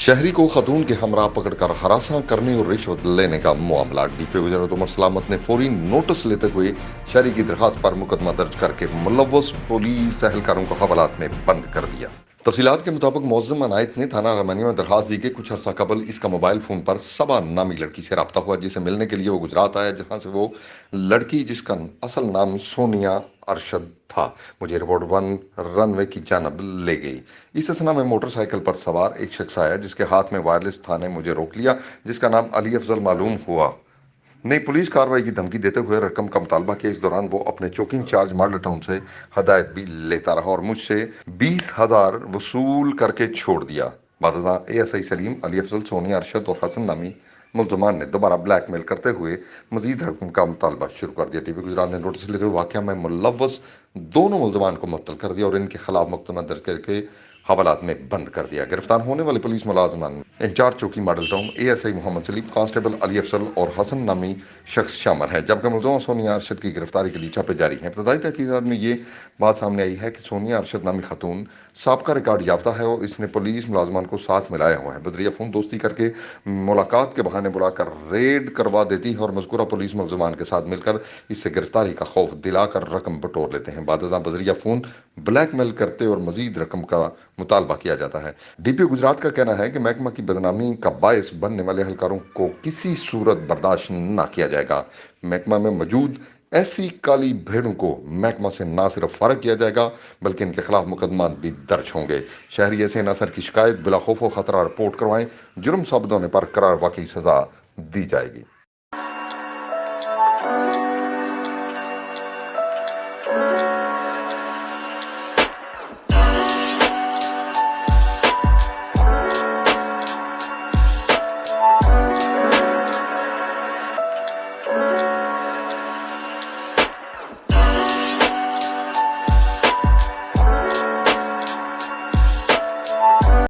शहरी को खतून के हमरा पकड़ कर हरासा करने और रिश्वत लेने का मामला। डीपी वज़ीर उमर सलामत ने फौरी नोटिस लेते हुए शहरी की दरखास्त पर मुकदमा दर्ज करके मुलव्वस पुलिस एहलकारों को हवालात में बंद कर दिया। तफसीलात के मुताबिक मुअज़्ज़म अनायत ने थाना रमनी में दरखास्त दी कि कुछ अर्सा कबल इसका मोबाइल फोन पर सबा नामी लड़की से रब्ता हुआ, जिसे मिलने के लिए वो गुजरात आया, जहां से वो लड़की, जिसका असल नाम सोनिया अरशद था, मुझे रिपोर्ट 1 रनवे की जानब ले गई। इस असना में मोटरसाइकिल पर सवार एक शख्स आया, जिसके हाथ में वायरलेस था, ने मुझे रोक लिया, जिसका नाम अली अफजल मालूम हुआ, ने पुलिस कार्रवाई की धमकी देते हुए रकम का मुतालबा किया। इस दौरान वो अपने चौकिंग चार्ज मॉडल टाउन से हदायत भी लेता रहा और मुझसे 20,000 वसूल करके छोड़ दिया। बादशाह ASI सलीम, अली अफजल, सोनिया अरशद और हसन नामी मुल्जमान ने दोबारा ब्लैकमेल करते हुए मजीद रकम का मुतालबा शुरू कर दिया। टीवी गुजरात ने नोटिस लेते हुए वाक़या में मुलव्वस दोनों मुल्जमान को मुअत्तल कर दिया और इनके खिलाफ मुकदमा दर्ज करके हवालात में बंद कर दिया। गिरफ्तार होने वाले पुलिस मुलाजमान में इंचार्ज चौकी model town ASI Mohammad Salim, constable Ali Afsal और हसन नामी शख्स शामिल है, जबकि मुलज़मा सोनिया अरशद की गिरफ्तारी के लिए छापे जारी हैं। इब्तदाई तहकीकात में ये बात सामने आई है कि सोनिया अरशद नामी खातून साबका रिकॉर्ड याफ्ता है और इसने पुलिस मुलाजमान को साथ मिलाया हुआ है। बजरिया फ़ोन दोस्ती करके मुलाकात के बहाने बुलाकर रेड करवा देती है और मज़कूरा पुलिस मुलजमान के साथ मिलकर इससे गिरफ्तारी का खौफ दिलाकर रकम बटोर लेते हैं। बादशाह बजरिया फ़ोन ब्लैकमेल करते और मजीद रकम का मुतालबा किया जाता है। DP गुजरात का कहना है कि महकमा की बदनामी का बायस बनने वाले एहलकारों को किसी सूरत बर्दाश्त न किया जाएगा। महकमा में मौजूद ऐसी काली भेड़ों को महकमा से न सिर्फ फारग किया जाएगा, बल्कि इनके खिलाफ मुकदमा भी दर्ज होंगे। शहरी ऐसे नासर की शिकायत बिला खौफ व खतरा रिपोर्ट करवाएं। जुर्म साबित होने पर करार वाकई सजा दी जाएगी।